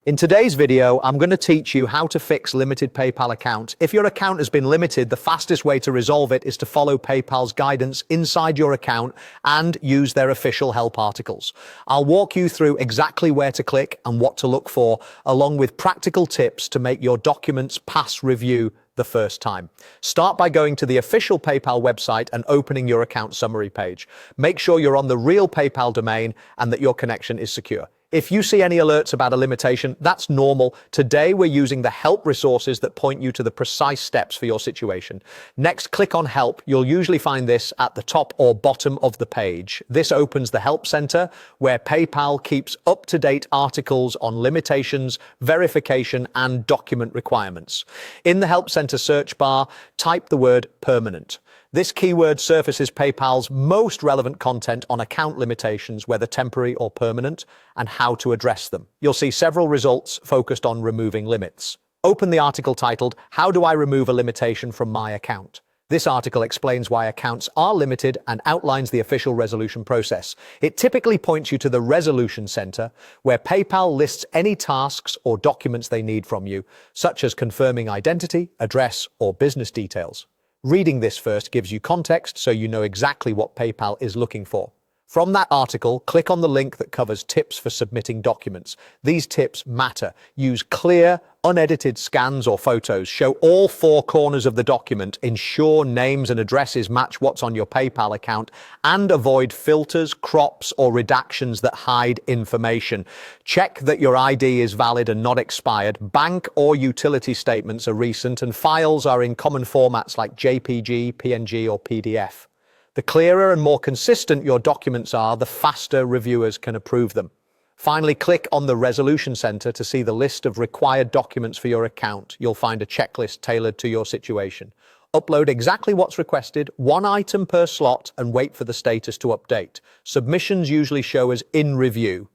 In today's video, I'm going to teach you how to fix limited PayPal account. If your account has been limited, the fastest way to resolve it is to follow PayPal's guidance inside your account and use their official help articles. I'll walk you through exactly where to click and what to look for, along with practical tips to make your documents pass review the first time. Start by going to the official PayPal website and opening your account summary page. Make sure you're on the real PayPal domain and that your connection is secure. If you see any alerts about a limitation, that's normal. Today, we're using the help resources that point you to the precise steps for your situation. Next, click on Help. You'll usually find this at the top or bottom of the page. This opens the Help Center, where PayPal keeps up-to-date articles on limitations, verification, and document requirements. In the Help Center search bar, type the word permanent. This keyword surfaces PayPal's most relevant content on account limitations, whether temporary or permanent, and how to address them. You'll see several results focused on removing limits. Open the article titled, "How do I remove a limitation from my account?" This article explains why accounts are limited and outlines the official resolution process. It typically points you to the Resolution Center, where PayPal lists any tasks or documents they need from you, such as confirming identity, address, or business details. Reading this first gives you context so you know exactly what PayPal is looking for. From that article, click on the link that covers tips for submitting documents. These tips matter. Use clear, unedited scans or photos. Show all four corners of the document. Ensure names and addresses match what's on your PayPal account, and avoid filters, crops, or redactions that hide information. Check that your ID is valid and not expired. Bank or utility statements are recent, and files are in common formats like JPG, PNG, or PDF. The clearer and more consistent your documents are, the faster reviewers can approve them. Finally, click on the Resolution Center to see the list of required documents for your account. You'll find a checklist tailored to your situation. Upload exactly what's requested, one item per slot, and wait for the status to update. Submissions usually show as in review.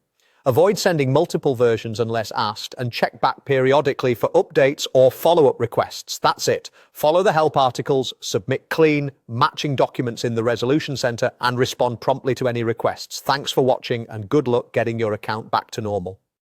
Avoid sending multiple versions unless asked, and check back periodically for updates or follow-up requests. That's it. Follow the help articles, submit clean, matching documents in the Resolution Center, and respond promptly to any requests. Thanks for watching, and good luck getting your account back to normal.